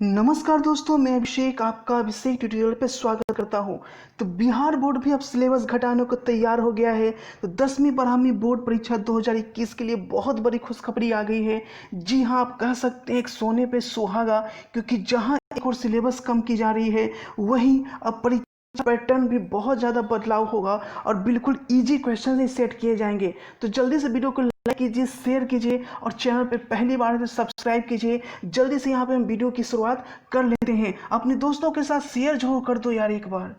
नमस्कार दोस्तों, मैं आपका अभिषेक ट्यूटोरियल पे स्वागत करता हूं। तो बिहार बोर्ड भी अब सिलेबस घटाने को तैयार हो गया है। तो 10वीं 12वीं बोर्ड परीक्षा 2021 के लिए बहुत बड़ी खुशखबरी आ गई है। जी हां, आप कह सकते हैं एक सोने पे सुहागा, क्योंकि जहां एक और सिलेबस कम की जा रही है, वहीं अब परीक्षा पैटर्न भी बहुत ज़्यादा बदलाव होगा और बिल्कुल इजी क्वेश्चन ही सेट किए जाएंगे। तो जल्दी से वीडियो को लाइक कीजिए, शेयर कीजिए और चैनल पे पहली बार है तो सब्सक्राइब कीजिए। जल्दी से यहाँ पे हम वीडियो की शुरुआत कर लेते हैं। अपने दोस्तों के साथ शेयर जरूर कर दो यार एक बार।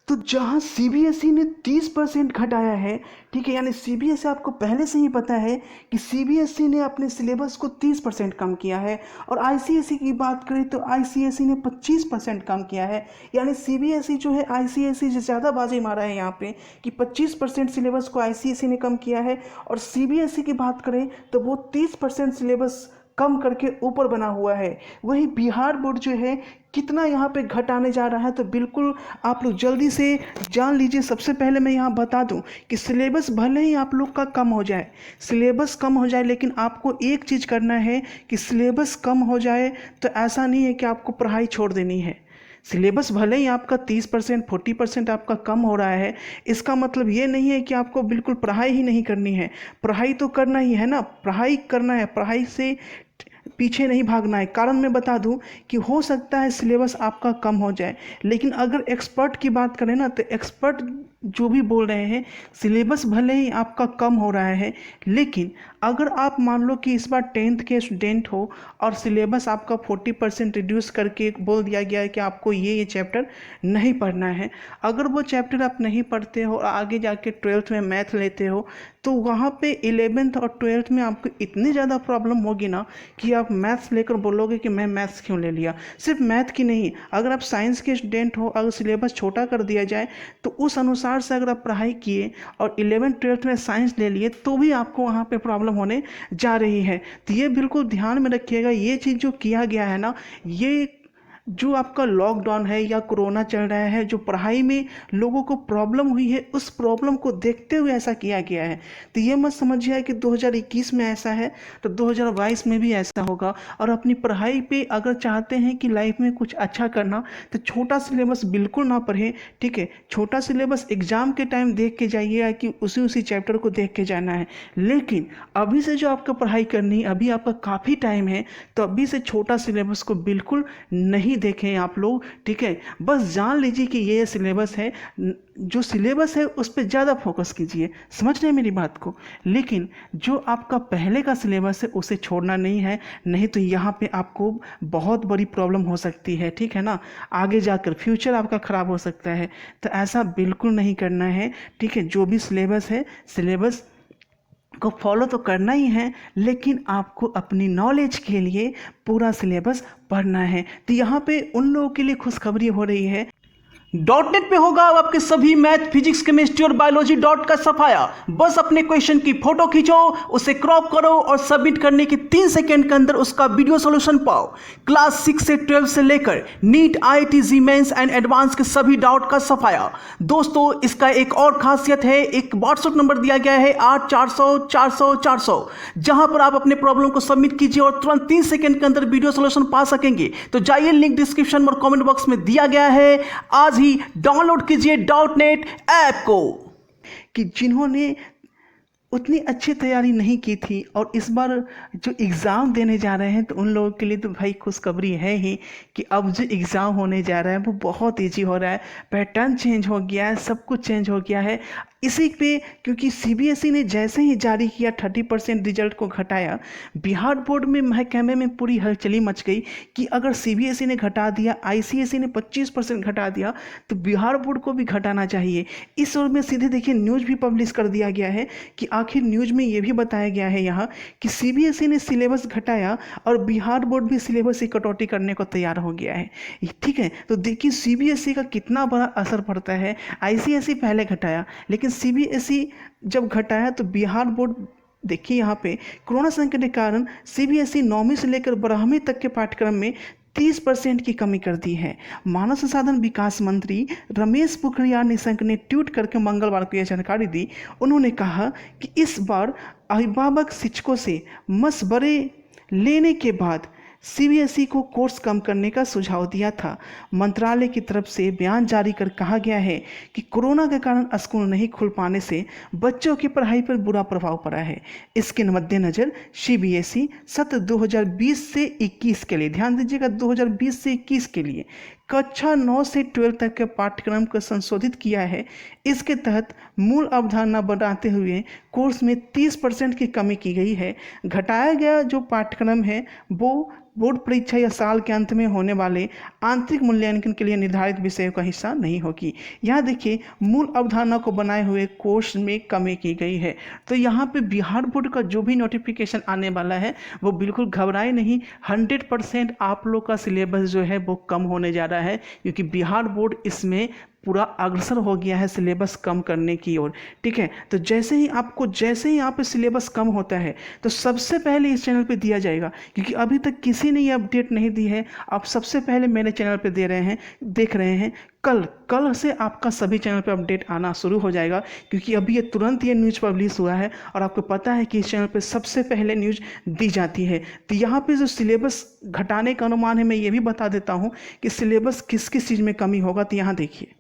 तो जहां सीबीएसई ने 30% घटाया है, ठीक है, यानी सीबीएसई आपको पहले से ही पता है कि सीबीएसई ने अपने सिलेबस को 30% कम किया है। और आईसीएसई की बात करें तो आईसीएसई ने 25% कम किया है। यानी सीबीएसई जो है आईसीएसई से ज़्यादा बाजी मारा है यहाँ पे कि 25% सिलेबस को आईसीएसई ने कम किया है। और सीबीएसई की बात करें तो वो 30% सिलेबस कम करके ऊपर बना हुआ है। वही बिहार बोर्ड जो है कितना यहाँ पे घटाने जा रहा है, तो बिल्कुल आप लोग जल्दी से जान लीजिए। सबसे पहले मैं यहाँ बता दूं कि सिलेबस भले ही आप लोग का कम हो जाए, सिलेबस कम हो जाए, लेकिन आपको एक चीज़ करना है कि सिलेबस कम हो जाए तो ऐसा नहीं है कि आपको पढ़ाई छोड़ देनी है। सिलेबस भले ही आपका 30% 40% आपका कम हो रहा है, इसका मतलब ये नहीं है कि आपको बिल्कुल पढ़ाई ही नहीं करनी है। पढ़ाई तो करना ही है ना, पढ़ाई करना है, पढ़ाई से पीछे नहीं भागना है। कारण मैं बता दूं कि हो सकता है सिलेबस आपका कम हो जाए, लेकिन अगर एक्सपर्ट की बात करें ना, तो एक्सपर्ट जो भी बोल रहे हैं सिलेबस भले ही आपका कम हो रहा है, लेकिन अगर आप मान लो कि इस बार 10th के स्टूडेंट हो और सिलेबस आपका 40% रिड्यूस करके बोल दिया गया है कि आपको ये चैप्टर नहीं पढ़ना है, अगर वो चैप्टर आप नहीं पढ़ते हो और आगे जाके 12th में मैथ लेते हो, तो वहाँ पे 11th और 12th में आपको इतनी ज़्यादा प्रॉब्लम होगी ना कि आप मैथ्स लेकर बोलोगे कि मैं मैथ्स क्यों ले लिया। सिर्फ मैथ की नहीं, अगर आप साइंस के स्टूडेंट हो, अगर सिलेबस छोटा कर दिया जाए तो उस अनुसार से अगर आप पढ़ाई किए और 11th-12th में साइंस ले लिए तो भी आपको वहाँ पे प्रॉब्लम होने जा रही है। तो ये बिल्कुल ध्यान में रखिएगा। ये चीज़ जो किया गया है ना, ये जो आपका लॉकडाउन है या कोरोना चल रहा है, जो पढ़ाई में लोगों को प्रॉब्लम हुई है, उस प्रॉब्लम को देखते हुए ऐसा किया गया है। तो ये मत समझिए कि 2021 में ऐसा है तो 2022 में भी ऐसा होगा। और अपनी पढ़ाई पे अगर चाहते हैं कि लाइफ में कुछ अच्छा करना, तो छोटा सिलेबस बिल्कुल ना पढ़ें, ठीक है। छोटा सिलेबस एग्जाम के टाइम देख के जाइएगा कि उसी चैप्टर को देख के जाना है। लेकिन अभी से जो आपको पढ़ाई करनी, अभी आपका काफ़ी टाइम है, तो अभी से छोटा सिलेबस को बिल्कुल नहीं देखें आप लोग, ठीक है। बस जान लीजिए कि ये सिलेबस है, जो सिलेबस है उस पर ज़्यादा फोकस कीजिए, समझ रहे हैं मेरी बात को। लेकिन जो आपका पहले का सिलेबस है उसे छोड़ना नहीं है, नहीं तो यहाँ पे आपको बहुत बड़ी प्रॉब्लम हो सकती है, ठीक है ना। आगे जाकर फ्यूचर आपका ख़राब हो सकता है, तो ऐसा बिल्कुल नहीं करना है, ठीक है। जो भी सिलेबस है, सिलेबस को फॉलो तो करना ही है, लेकिन आपको अपनी नॉलेज के लिए पूरा सिलेबस पढ़ना है। तो यहाँ पे उन लोगों के लिए खुशखबरी हो रही है, डॉट नेट पे होगा अब आपके सभी मैथ, फिजिक्स, केमिस्ट्री और बायोलॉजी डॉट का सफाया। बस अपने क्वेश्चन की फोटो खींचो, उसे क्रॉप करो और सबमिट करने के 3 सेकंड के अंदर उसका वीडियो सॉल्यूशन पाओ। क्लास 6 से 12 से लेकर NEET, IIT, JEE mains and advance के सभी डाउट का सफाया। दोस्तों, इसका एक और खासियत है, एक व्हाट्सएप नंबर दिया गया है 8400 जहां पर आप अपने प्रॉब्लम को सबमिट कीजिए और तुरंत 3 सेकंड के अंदर वीडियो सॉल्यूशन पा सकेंगे। तो जाइए, लिंक डिस्क्रिप्शन और कमेंट बॉक्स में दिया गया है, आज ही डाउनलोड कीजिए डॉट नेट ऐप को। कि जिन्होंने उतनी अच्छी तैयारी नहीं की थी और इस बार जो एग्ज़ाम देने जा रहे हैं, तो उन लोगों के लिए तो भाई खुशखबरी है ही कि अब जो एग्ज़ाम होने जा रहा है वो बहुत ईजी हो रहा है। पैटर्न चेंज हो गया है, सब कुछ चेंज हो गया है। इसी पे क्योंकि सीबीएसई ने जैसे ही जारी किया 30% रिजल्ट को घटाया, बिहार बोर्ड में महकमे में पूरी हलचली मच गई कि अगर सीबीएसई ने घटा दिया, आईसीएसई ने 25% घटा दिया, तो बिहार बोर्ड को भी घटाना चाहिए। इस ओर में सीधे देखिए न्यूज़ भी पब्लिश कर दिया गया है कि आखिर न्यूज़ में ये भी बताया गया है यहाँ कि सीबीएसई ने सिलेबस घटाया और बिहार बोर्ड भी सिलेबस की कटौती करने को तैयार हो गया है, ठीक है। तो देखिए सीबीएसई का कितना बड़ा असर पड़ता है। आईसीएसई पहले घटाया, लेकिन सीबीएसई जब घटाया तो बिहार बोर्ड, देखिए यहाँ पे कोरोना संकट के कारण सीबीएसई 9वीं से लेकर 12वीं तक के पाठ्यक्रम में 30% की कमी कर दी है। मानव संसाधन विकास मंत्री रमेश पोखरियाल निशंक ने ट्वीट करके मंगलवार को यह जानकारी दी। उन्होंने कहा कि इस बार अभिभावक शिक्षकों से मशवरे लेने के बाद सीबीएसई को कोर्स कम करने का सुझाव दिया था। मंत्रालय की तरफ से बयान जारी कर कहा गया है कि कोरोना के कारण स्कूल नहीं खुल पाने से बच्चों की पढ़ाई पर बुरा प्रभाव पड़ा है। इसके मद्देनजर सीबीएसई सत्र 2020 से 21 के लिए, ध्यान दीजिएगा 2020 से 21 के लिए कक्षा 9 से 12 तक के पाठ्यक्रम को संशोधित किया है। इसके तहत मूल अवधारणा बनाते हुए कोर्स में 30% की कमी की गई है। घटाया गया जो पाठ्यक्रम है वो बोर्ड परीक्षा या साल के अंत में होने वाले आंतरिक मूल्यांकन के लिए निर्धारित विषयों का हिस्सा नहीं होगी। यहाँ देखिए मूल अवधारणा को बनाए हुए कोर्स में कमी की गई है। तो यहाँ पे बिहार बोर्ड का जो भी नोटिफिकेशन आने वाला है वो बिल्कुल घबराए नहीं, 100% आप लोग का सिलेबस जो है वो कम होने जा रहा है, क्योंकि बिहार बोर्ड इसमें पूरा अग्रसर हो गया है सिलेबस कम करने की ओर। ठीक है, तो जैसे ही यहाँ पे सिलेबस कम होता है तो सबसे पहले इस चैनल पे दिया जाएगा, क्योंकि अभी तक किसी ने ये अपडेट नहीं दी है। आप सबसे पहले मेरे चैनल पे देख रहे हैं। कल से आपका सभी चैनल पे अपडेट आना शुरू हो जाएगा, क्योंकि अभी ये तुरंत ये न्यूज़ पब्लिश हुआ है और आपको पता है कि इस चैनल पे सबसे पहले न्यूज़ दी जाती है। तो यहाँ पे जो सिलेबस घटाने का अनुमान है, मैं ये भी बता देता हूँ कि सिलेबस किस किस चीज़ में कमी होगा। तो यहाँ देखिए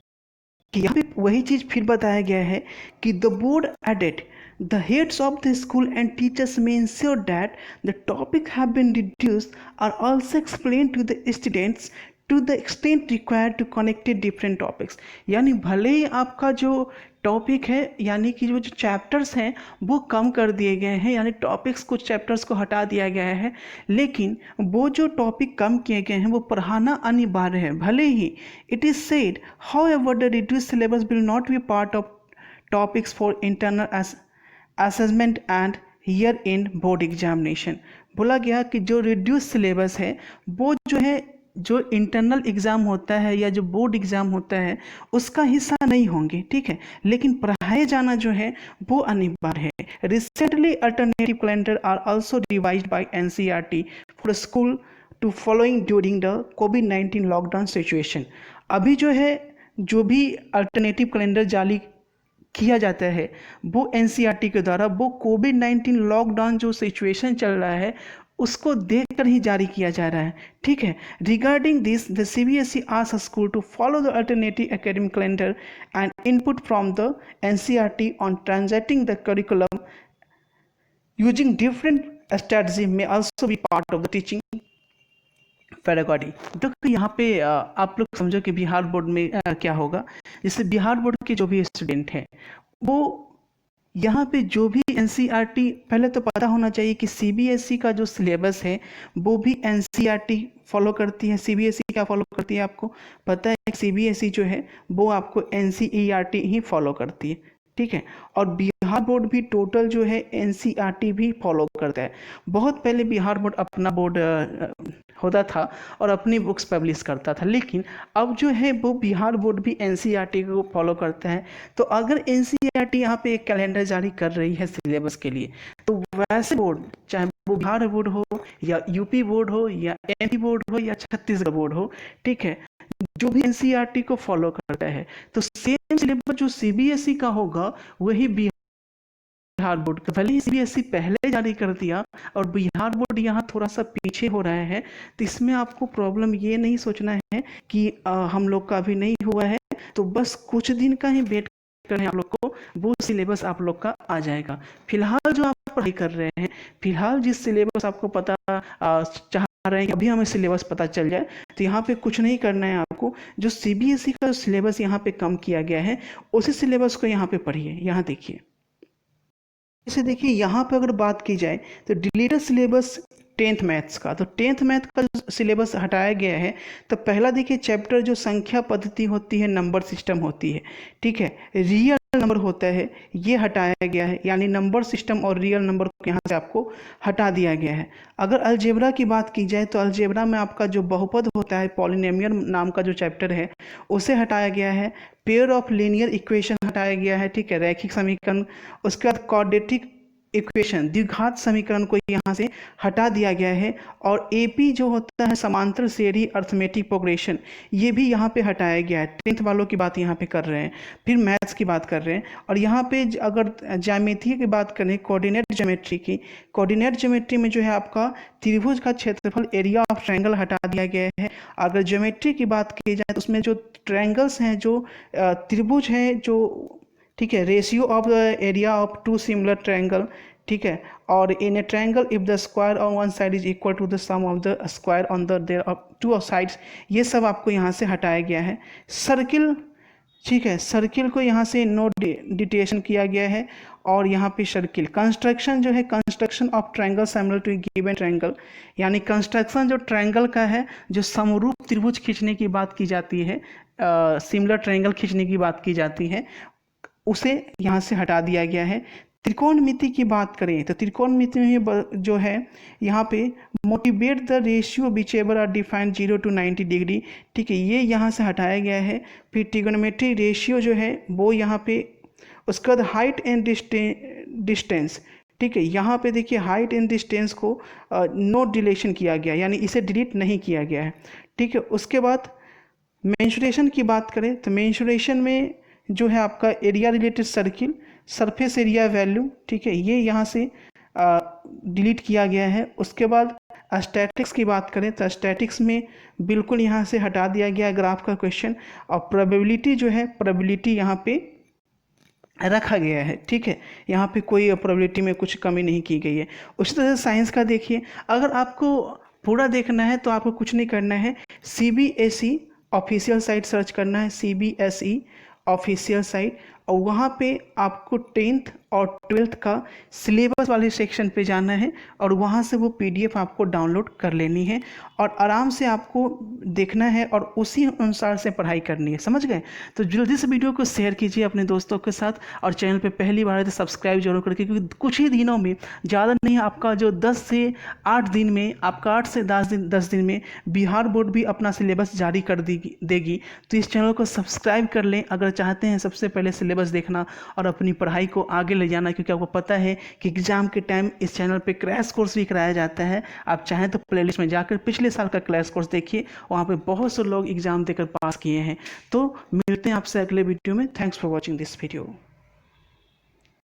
कि यहाँ पे वही चीज़ फिर बताया गया है कि the board added the heads of the school and teachers may ensure that the topic have been reduced or also explained to the students to the extent required to connect different topics। यानी भले ही आपका जो topic है, यानी कि जो chapters हैं वो कम कर दिए गए हैं, यानी टॉपिक्स कुछ चैप्टर्स को हटा दिया गया है, लेकिन वो जो टॉपिक कम किए गए हैं वो पढ़ाना अनिवार्य है। भले ही it is said however the reduced syllabus will not be part of topics for internal assessment and year in board examination. बोला गया कि जो रिड्यूस सिलेबस है वो जो है जो इंटरनल एग्ज़ाम होता है या जो बोर्ड एग्ज़ाम होता है उसका हिस्सा नहीं होंगे। ठीक है, लेकिन पढ़ाए जाना जो है वो अनिवार्य है। Recently alternative calendar are also revised by NCERT for school to following during the कोविड-19 लॉकडाउन सिचुएशन। अभी जो है जो भी अल्टरनेटिव कैलेंडर जारी किया जाता है वो एनसीईआरटी के द्वारा वो कोविड-19 लॉकडाउन जो सिचुएशन चल रहा है उसको देखकर ही जारी किया जा रहा है। ठीक है, regarding this the CBSE asked school to follow the alternative academic calendar and input from the NCERT on translating the curriculum using different strategy may also be part of the teaching pedagogy. तो यहाँ पे आप लोग समझो कि Bihar board में क्या होगा। जैसे बिहार बोर्ड के जो भी स्टूडेंट हैं वो यहाँ पे जो भी एनसीईआरटी, पहले तो पता होना चाहिए कि सीबीएसई का जो सिलेबस है वो भी एनसीईआरटी फॉलो करती है। सीबीएसई क्या फॉलो करती है आपको पता है? सीबीएसई जो है वो आपको एनसीईआरटी ही फॉलो करती है। ठीक है, और बिहार बोर्ड भी टोटल जो है एनसीईआरटी भी फॉलो करता है। बहुत पहले बिहार बोर्ड अपना बोर्ड होता था और अपनी बुक्स पब्लिश करता था, लेकिन अब जो है वो बिहार बोर्ड भी एनसीईआरटी को फॉलो करता है। तो अगर एनसीईआरटी यहाँ पे एक कैलेंडर जारी कर रही है सिलेबस के लिए, तो वैसे बोर्ड, चाहे वो बिहार बोर्ड हो या यूपी बोर्ड हो या एमपी बोर्ड हो या छत्तीसगढ़ बोर्ड हो, ठीक है, जो भी एनसीईआरटी को फॉलो करता है, तो सेम सिलेबस जो सीबीएसई का होगा वही बिहार बोर्ड का। भले ही सीबीएसई पहले जारी कर दिया और बिहार बोर्ड यहाँ थोड़ा सा पीछे हो रहा है, तो इसमें आपको प्रॉब्लम ये नहीं सोचना है कि हम लोग का अभी नहीं हुआ है, तो बस कुछ दिन का ही वेट करें आप लोग को, वो सिलेबस आप लोग का आ जाएगा। फिलहाल जो आप पढ़ाई कर रहे हैं, फिलहाल जिस सिलेबस आपको पता चाह रहे हैं कि अभी हमें सिलेबस पता चल जाए, तो यहाँ पे कुछ नहीं करना है आपको। जो सीबीएसई का सिलेबस यहाँ पे कम किया गया है उसी सिलेबस को यहाँ पे पढ़िए। यहाँ देखिए, इसे देखिए, यहाँ पे अगर बात की जाए तो डिलीटेड सिलेबस 10th मैथ्स का, तो 10th मैथ का सिलेबस हटाया गया है। तो पहला देखिए चैप्टर जो संख्या पद्धति होती है, नंबर सिस्टम होती है, ठीक है, रियल नंबर होता है, ये हटाया गया है, यानी नंबर सिस्टम और रियल नंबर को यहाँ से आपको हटा दिया गया है। अगर अलजेब्रा की बात की जाए तो अलजेब्रा में आपका जो बहुपद होता है, पॉलिनोमियल नाम का जो चैप्टर है उसे हटाया गया है। पेयर ऑफ लीनियर इक्वेशन हटाया गया है, ठीक है, रैखिक समीकरण। उसके बाद क्वाड्रेटिक इक्वेशन, द्विघात समीकरण को यहाँ से हटा दिया गया है। और एपी जो होता है समांतर श्रेणी अर्थमेटिक प्रोग्रेशन, ये भी यहाँ पे हटाया गया है। 10th वालों की बात यहाँ पे कर रहे हैं, फिर मैथ्स की बात कर रहे हैं। और यहाँ पे अगर ज्यामिति की बात करें, कोऑर्डिनेट ज्योमेट्री की, कोऑर्डिनेट ज्योमेट्री में जो है आपका त्रिभुज का क्षेत्रफल एरिया ऑफ ट्रायंगल हटा दिया गया है। अगर ज्योमेट्री की बात की जाए तो उसमें जो ट्रायंगल्स हैं, जो त्रिभुज हैं, जो ठीक है, ratio of the area of two similar triangle, ठीक है। और in a triangle if the square on one side is equal to the sum of the square on the their of two sides, ये सब आपको यहाँ से हटाया गया है। सर्किल, ठीक है, सर्किल को यहाँ से नो डिटेशन किया गया है। और यहाँ पे सर्किल कंस्ट्रक्शन जो है, construction of triangle similar to given triangle, यानी कंस्ट्रक्शन जो ट्रायंगल का है, जो समरूप त्रिभुज खींचने की बात की जाती है, सिमिलर ट्रायंगल खींचने की बात की जाती है, उसे यहाँ से हटा दिया गया है। त्रिकोणमिति की बात करें तो त्रिकोणमिति में जो है यहाँ पे motivate the ratio whichever are defined 0 to 90 degree, ठीक है, ये यहाँ से हटाया गया है। फिर ट्रिगोनोमेट्री रेशियो जो है वो यहाँ पे, उसके बाद हाइट एंड डिस्टेंस, ठीक है, यहाँ पे देखिए हाइट एंड डिस्टेंस को नो डिलीशन किया गया, यानी इसे डिलीट नहीं किया गया है, ठीक है। उसके बाद मेंसुरेशन की बात करें तो मेंसुरेशन में जो है आपका area related circle, surface area value, ठीक है, ये यहाँ से डिलीट किया गया है। उसके बाद स्टैटिक्स की बात करें तो स्टैटिक्स में बिल्कुल यहाँ से हटा दिया गया ग्राफ का क्वेश्चन। और प्रोबेबिलिटी जो है, प्रोबेबिलिटी यहाँ पे रखा गया है, ठीक है, यहाँ पे कोई प्रोबेबिलिटी में कुछ कमी नहीं की गई है। उसी तरह से साइंस का देखिए, अगर आपको पूरा देखना है तो आपको कुछ नहीं करना है, CBSE ऑफिशियल साइट सर्च करना है, CBSE ऑफिशियल साइट, और वहाँ पे आपको 10th और 12th का सिलेबस वाले सेक्शन पे जाना है और वहाँ से वो PDF आपको डाउनलोड कर लेनी है और आराम से आपको देखना है और उसी अनुसार से पढ़ाई करनी है, समझ गए। तो जल्दी से वीडियो को शेयर कीजिए अपने दोस्तों के साथ और चैनल पे पहली बार है तो सब्सक्राइब जरूर करके, क्योंकि कुछ ही दिनों में, ज़्यादा नहीं, आपका जो 10 से 8 दिन में, आपका 8 से 10 दिन में बिहार बोर्ड भी अपना सिलेबस जारी कर देगी। तो इस चैनल को सब्सक्राइब कर लें अगर चाहते हैं सबसे पहले सिलेबस देखना और अपनी पढ़ाई को आगे ले जाना, क्योंकि आपको पता है कि एग्जाम के टाइम इस चैनल पे क्रैश कोर्स भी कराया जाता है। आप चाहें तो प्लेलिस्ट में जाकर पिछले साल का क्रैश कोर्स देखिए, वहाँ पे बहुत से लोग एग्जाम देकर पास किए हैं। तो मिलते हैं आपसे अगले वीडियो में। Thanks for watching this video.